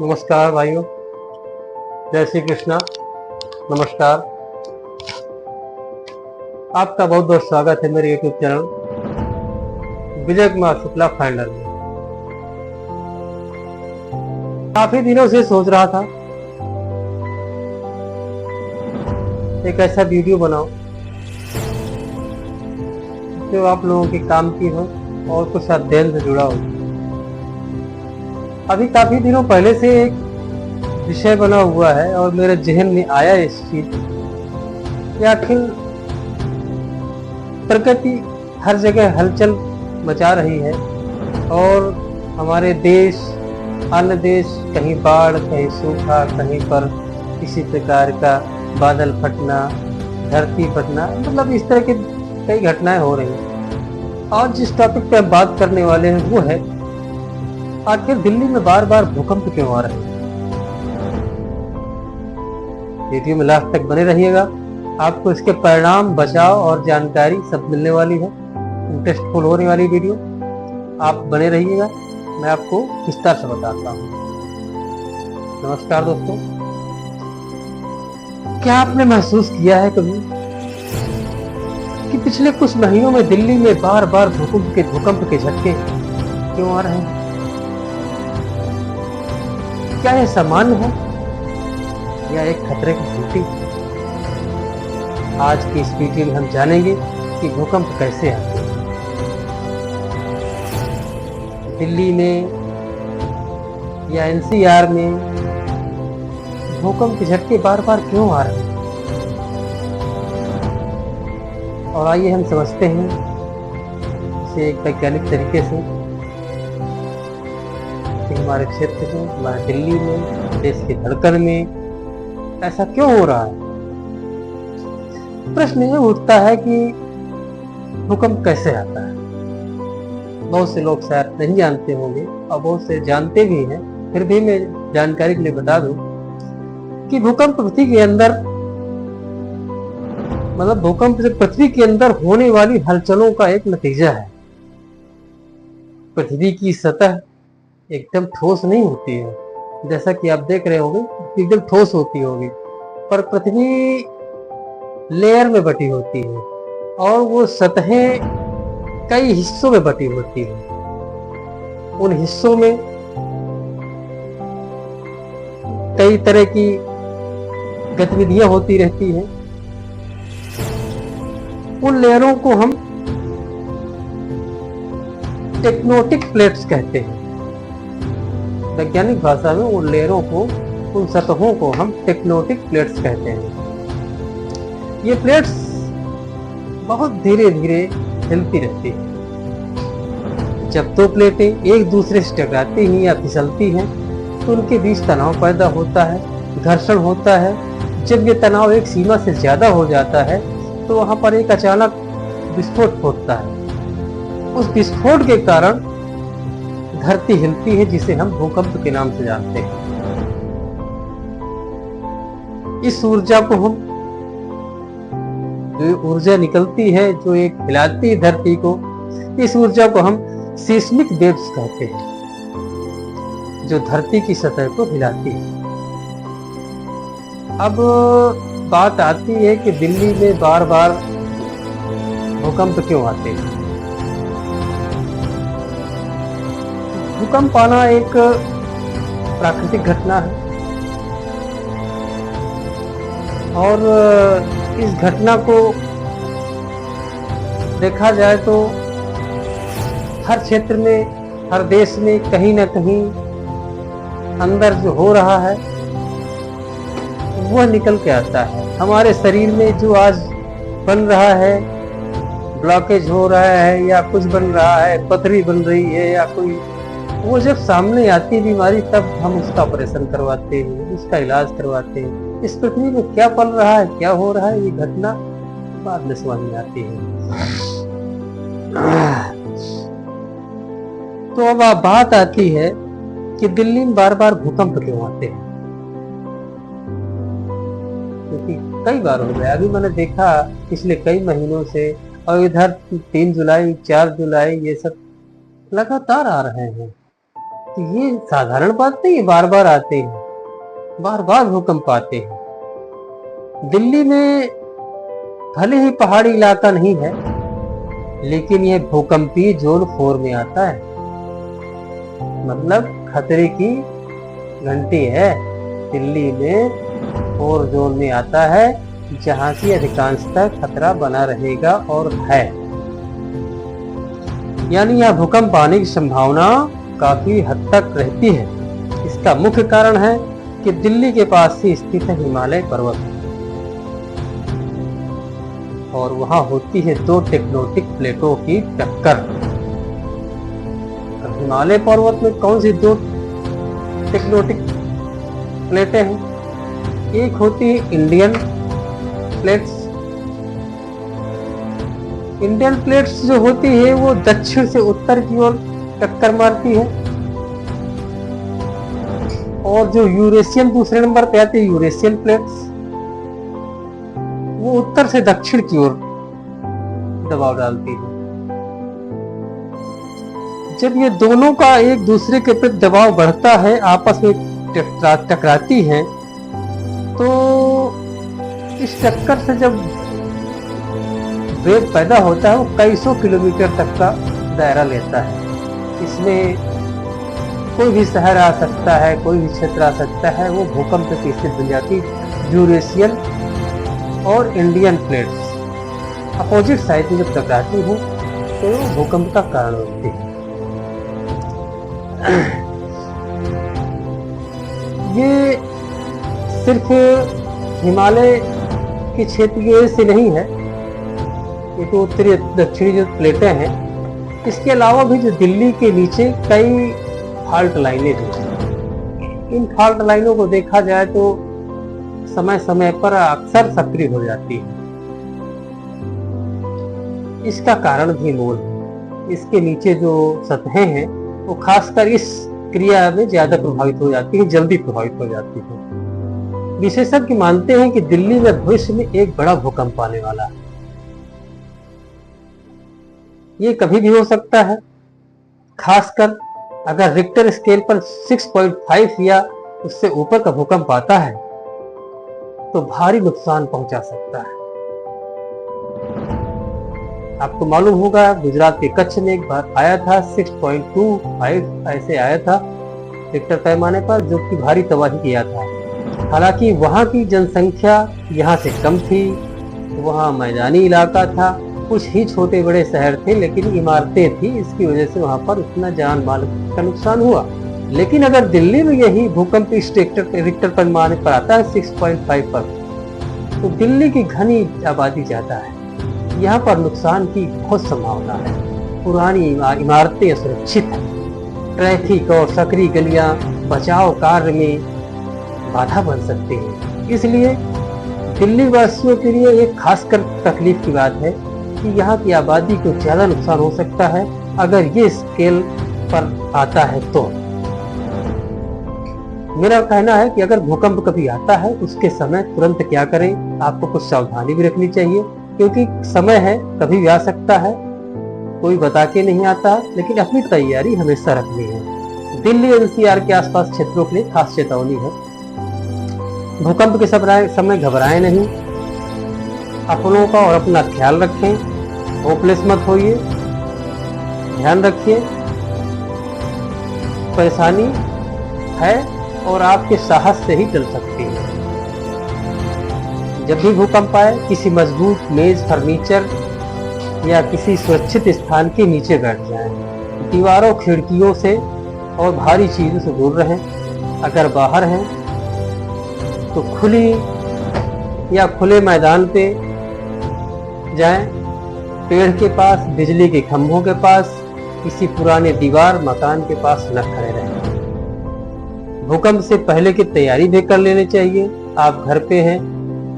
नमस्कार भाइयों, जय श्री कृष्णा। नमस्कार, आपका बहुत बहुत स्वागत है मेरे YouTube channel Vijay Kumar Shukla finder में। काफी दिनों से सोच रहा था एक ऐसा वीडियो बनाओ जो आप लोगों के काम की हो और कुछ अध्ययन से जुड़ा हो। अभी काफी दिनों पहले से एक विषय बना हुआ है और मेरे जहन में आया इस चीज कि आखिर प्रकृति हर जगह हलचल मचा रही है और हमारे देश, अन्य देश, कहीं बाढ़, कहीं सूखा, कहीं पर किसी प्रकार का बादल फटना, धरती फटना, मतलब इस तरह की कई घटनाएं हो रही हैं। और जिस टॉपिक पे हम बात करने वाले हैं वो है आखिर दिल्ली में बार बार भूकंप क्यों आ रहे हैं। वीडियो में लास्ट तक बने रहिएगा, आपको इसके परिणाम, बचाव और जानकारी सब मिलने वाली है। इंटरेस्टफुल होने वाली वीडियो, आप बने रहिएगा, मैं आपको विस्तार से बताता हूँ। नमस्कार दोस्तों, क्या आपने महसूस किया है कभी कि पिछले कुछ महीनों में दिल्ली में बार बार भूकंप के झटके क्यों आ रहे हैं? क्या यह सामान्य है या एक खतरे की घंटी? आज की इस वीडियो में हम जानेंगे कि भूकंप कैसे आते हैं, दिल्ली में या एनसीआर में भूकंप के झटके बार बार क्यों आ रहे हैं। और आइए हम समझते हैं इसे एक वैज्ञानिक तरीके से कि हमारे क्षेत्र में, हमारे दिल्ली में, देश की धड़कन में ऐसा क्यों हो रहा है। प्रश्न ये उठता है कि भूकंप कैसे आता है। बहुत से लोग शायद नहीं जानते होंगे और बहुत से जानते भी हैं, फिर भी मैं जानकारी के लिए बता दूं कि भूकंप पृथ्वी के अंदर, मतलब भूकंप से पृथ्वी के अंदर होने वाली हलचलों का एक नतीजा है। पृथ्वी की सतह एकदम ठोस नहीं होती है, जैसा कि आप देख रहे होंगे एकदम ठोस होती होगी, पर पृथ्वी लेयर में बटी होती है और वो सतहें कई हिस्सों में बटी होती है। उन हिस्सों में कई तरह की गतिविधियां होती रहती हैं। उन लेयरों को हम टेक्टोनिक प्लेट्स कहते हैं। वैज्ञानिक भाषा में उन लेयरों को, उन सतहों को हम टेक्टोनिक प्लेट्स कहते हैं। ये प्लेट्स बहुत धीरे धीरे हिलती रहती हैं। जब दो प्लेटें एक दूसरे से टकराती हैं या फिसलती हैं तो उनके बीच तनाव पैदा होता है, घर्षण होता है। जब ये तनाव एक सीमा से ज्यादा हो जाता है तो वहां पर एक अचानक विस्फोट होता है। उस विस्फोट के कारण धरती हिलती है, जिसे हम भूकंप के नाम से जानते हैं। इस ऊर्जा को हम, जो ऊर्जा निकलती है जो एक हिलाती है धरती को, इस ऊर्जा को हम सीस्मिक वेव्स कहते हैं, जो धरती की सतह को हिलाती है। अब बात आती है कि दिल्ली में बार बार भूकंप क्यों आते हैं। भूकंप आना एक प्राकृतिक घटना है और इस घटना को देखा जाए तो हर क्षेत्र में, हर देश में कहीं ना कहीं अंदर जो हो रहा है वह निकल के आता है। हमारे शरीर में जो आज बन रहा है, ब्लॉकेज हो रहा है या कुछ बन रहा है, पथरी बन रही है या कोई, वो जब सामने आती है बीमारी तब हम उसका ऑपरेशन करवाते हैं, उसका इलाज करवाते हैं। इस पृथ्वी में क्या पल रहा है, क्या हो रहा है, ये घटना बाद में समझ में आती है। तो अब बात आती है कि दिल्ली में बार बार भूकंप क्यों आते हैं। क्योंकि कई बार हो गया, अभी मैंने देखा पिछले कई महीनों से, और इधर 3 जुलाई, 4 जुलाई ये सब लगातार आ रहे हैं ये साधारण बात नहीं, बार बार आते हैं, बार बार भूकंप आते हैं। दिल्ली में भले ही पहाड़ी इलाका नहीं है, लेकिन यह भूकंपीय जोन 4 में आता है, मतलब खतरे की घंटी है। दिल्ली में 4 जोन में आता है, जहां की अधिकांशतः खतरा बना रहेगा और है। यानी यह भूकंप आने की संभावना काफी हद तक रहती है। इसका मुख्य कारण है कि दिल्ली के पास ही स्थित है हिमालय पर्वत, और वहां होती है 2 टेक्टोनिक प्लेटों की टक्कर। हिमालय पर्वत में कौन सी 2 टेक्टोनिक प्लेटें हैं? एक होती है इंडियन प्लेट्स। इंडियन प्लेट्स जो होती है वो दक्षिण से उत्तर की ओर टक्कर मारती है, और जो यूरेशियन दूसरे नंबर पे आती है, यूरेशियन प्लेट्स, वो उत्तर से दक्षिण की ओर दबाव डालती है। जब ये दोनों का एक दूसरे के प्रति दबाव बढ़ता है, आपस में टकराती हैं, तो इस टक्कर से जब वेग पैदा होता है वो कई सौ किलोमीटर तक का दायरा लेता है। इसमें कोई भी शहर आ सकता है, कोई भी क्षेत्र आ सकता है। वो भूकंप की स्थिति बन जाती है। यूरेशियन और इंडियन प्लेट्स अपोजिट साइड में जब टकराती हैं तो वो भूकंप का कारण होती है। ये सिर्फ हिमालय के क्षेत्र की वजह से नहीं है, ये तो उत्तरी दक्षिणी जो प्लेटें हैं, इसके अलावा भी जो दिल्ली के नीचे कई फॉल्ट लाइनें भी हैं। इन फॉल्ट लाइनों को देखा जाए तो समय समय पर अक्सर सक्रिय हो जाती है। इसका कारण भी मूल है। इसके नीचे जो सतहें हैं वो खासकर इस क्रिया में ज्यादा प्रभावित हो जाती है, जल्दी प्रभावित हो जाती है। विशेषज्ञ मानते हैं कि दिल्ली में भविष्य में एक बड़ा भूकंप आने वाला है। ये कभी भी हो सकता है, खासकर अगर रिक्टर स्केल पर 6.5 या उससे ऊपर का भूकंप आता है तो भारी नुकसान पहुंचा सकता है। आपको मालूम होगा गुजरात के कच्छ में एक बार आया था, 6.25 ऐसे आया था रिक्टर पैमाने पर, जो कि भारी तबाही किया था। हालांकि वहां की जनसंख्या यहाँ से कम थी, वहाँ मैदानी इलाका था, कुछ ही छोटे बड़े शहर थे, लेकिन इमारतें थी, इसकी वजह से वहां पर उतना जान माल का नुकसान हुआ। लेकिन अगर दिल्ली में यही भूकंप इस रिक्टर पैमाने पर आता है 6.5 पर, तो दिल्ली की घनी आबादी ज्यादा है, यहाँ पर नुकसान की बहुत संभावना है। पुरानी इमारतें सुरक्षित हैं, ट्रैफिक और सकरी गलियां बचाव कार्य में बाधा बन सकते हैं। इसलिए दिल्ली वासियों के लिए एक खासकर तकलीफ की बात है कि यहाँ की आबादी को ज्यादा नुकसान हो सकता है अगर ये स्केल पर आता है। तो मेरा कहना है कि अगर भूकंप कभी आता है उसके समय तुरंत क्या करें, आपको कुछ सावधानी भी रखनी चाहिए, क्योंकि समय है, कभी भी आ सकता है, कोई बता के नहीं आता, लेकिन अपनी तैयारी हमेशा रखनी है। दिल्ली एनसीआर के आसपास क्षेत्रों के लिए खास चेतावनी है। भूकंप के समय घबराएं नहीं, अपनों का और अपना ख्याल रखें, होपलेस मत होइए, ध्यान रखिए। परेशानी है और आपके साहस से ही टल सकती है। जब भी भूकंप आए, किसी मजबूत मेज, फर्नीचर या किसी सुरक्षित स्थान के नीचे बैठ जाएं। दीवारों, खिड़कियों से और भारी चीजों से दूर रहें। अगर बाहर हैं तो खुली या खुले मैदान पे जाएं, पेड़ के पास, बिजली के खंभों के पास, किसी पुराने दीवार, मकान के पास न खड़े रहें। भूकंप से पहले की तैयारी भी कर लेनी चाहिए। आप घर पे हैं,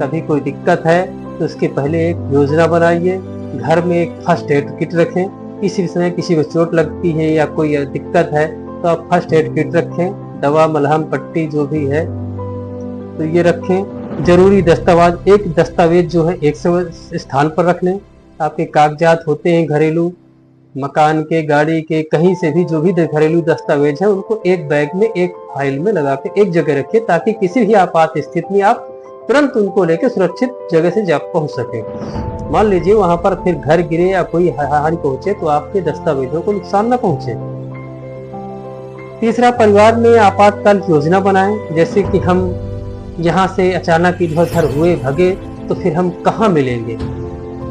कभी कोई दिक्कत है तो उसके पहले एक योजना बनाइए। घर में एक फर्स्ट एड किट रखें। किसी समय किसी को चोट लगती है या कोई दिक्कत है तो आप फर्स्ट एड किट रखें। दवा, मलहम, पट्टी जो भी है तो ये रखें। जरूरी दस्तावेज जो है एक स्थान पर रख लें। आपके कागजात होते हैं घरेलू, मकान के, गाड़ी के, कहीं से भी जो भी घरेलू दस्तावेज है उनको एक बैग में, एक फाइल में लगा के एक जगह रखिए, ताकि किसी भी आपात स्थिति में आप तुरंत उनको लेकर सुरक्षित जगह से जा पहुंच सके। मान लीजिए वहां पर फिर घर गिरे या कोई हानि पहुंचे तो आपके दस्तावेजों को नुकसान न पहुंचे। तीसरा, परिवार में आपातकाल योजना बनाएं, जैसे कि हम यहाँ से अचानक इधर उधर हुए भगे तो फिर हम कहाँ मिलेंगे।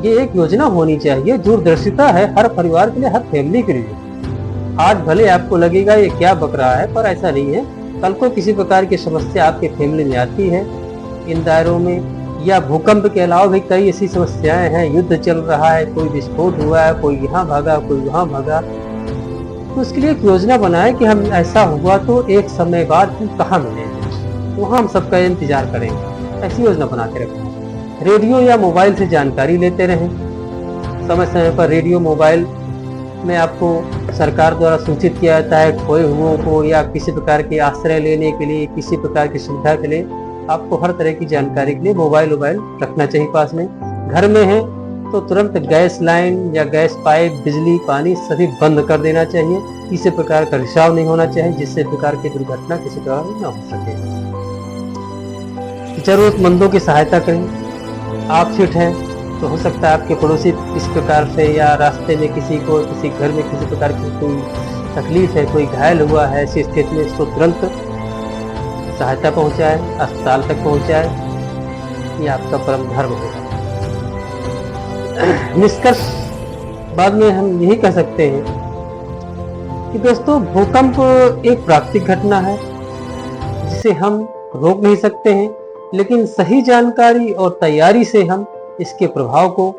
ये एक योजना होनी चाहिए, दूरदर्शिता है हर परिवार के लिए, हर फैमिली के लिए। आज भले आपको लगेगा ये क्या बक रहा है, पर ऐसा नहीं है। कल को किसी प्रकार की समस्या आपके फैमिली में आती है इन दायरों में, या भूकंप के अलावा भी कई ऐसी समस्याएं हैं, युद्ध चल रहा है, कोई विस्फोट हुआ है, कोई यहाँ भागा, कोई वहाँ भागा, तो उसके लिए एक योजना बनाए कि हम ऐसा हुआ तो एक समय बाद हम कहाँ मिलेंगे, वहाँ हम सबका इंतजार करेंगे। ऐसी योजना बना के रखें। रेडियो या मोबाइल से जानकारी लेते रहें। समय समय पर रेडियो, मोबाइल में आपको सरकार द्वारा सूचित किया जाता है खोए हुओं को, या किसी प्रकार के आश्रय लेने के लिए, किसी प्रकार की सुविधा के लिए आपको हर तरह की जानकारी के लिए मोबाइल रखना चाहिए पास में। घर में है तो तुरंत गैस लाइन या गैस पाइप, बिजली, पानी सभी बंद कर देना चाहिए। किसी प्रकार का रिसाव नहीं होना चाहिए, जिससे प्रकार की दुर्घटना किसी प्रकार न हो सके। जरूरतमंदों की सहायता करें। आप फिट हैं तो हो सकता है आपके पड़ोसी इस प्रकार से, या रास्ते में किसी को, किसी घर में किसी प्रकार की कोई तकलीफ है, कोई घायल हुआ है, ऐसी स्थिति में इसको तुरंत सहायता पहुंचाए, अस्पताल तक पहुंचाए। ये आपका परम धर्म है। निष्कर्ष बाद में हम यही कह सकते हैं कि दोस्तों, भूकंप एक प्राकृतिक घटना है जिसे हम रोक नहीं सकते हैं, लेकिन सही जानकारी और तैयारी से हम इसके प्रभाव को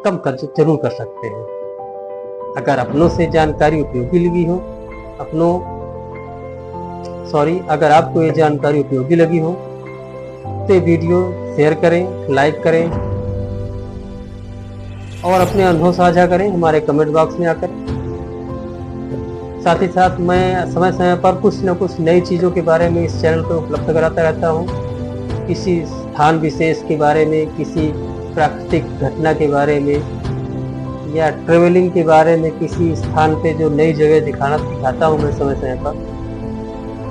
कम जरूर कर सकते हैं। अगर अपनों से जानकारी उपयोगी लगी हो, अगर आपको ये जानकारी उपयोगी लगी हो तो वीडियो शेयर करें, लाइक करें और अपने अनुभव साझा करें हमारे कमेंट बॉक्स में आकर। साथ ही साथ मैं समय समय पर कुछ न कुछ नई चीज़ों के बारे में इस चैनल पर उपलब्ध कराता रहता हूँ। किसी स्थान विशेष के बारे में, किसी प्राकृतिक घटना के बारे में, या ट्रेवलिंग के बारे में, किसी स्थान पे जो नई जगह दिखाता हूँ मैं समय समय पर।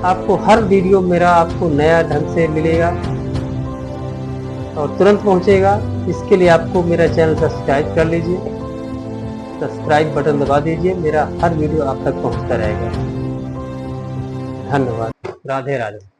आपको हर वीडियो मेरा आपको नया ढंग से मिलेगा और तुरंत पहुँचेगा। इसके लिए आपको मेरा चैनल सब्सक्राइब कर लीजिए, सब्सक्राइब बटन दबा दीजिए, मेरा हर वीडियो आप तक पहुँचता रहेगा। धन्यवाद। राधे राधे।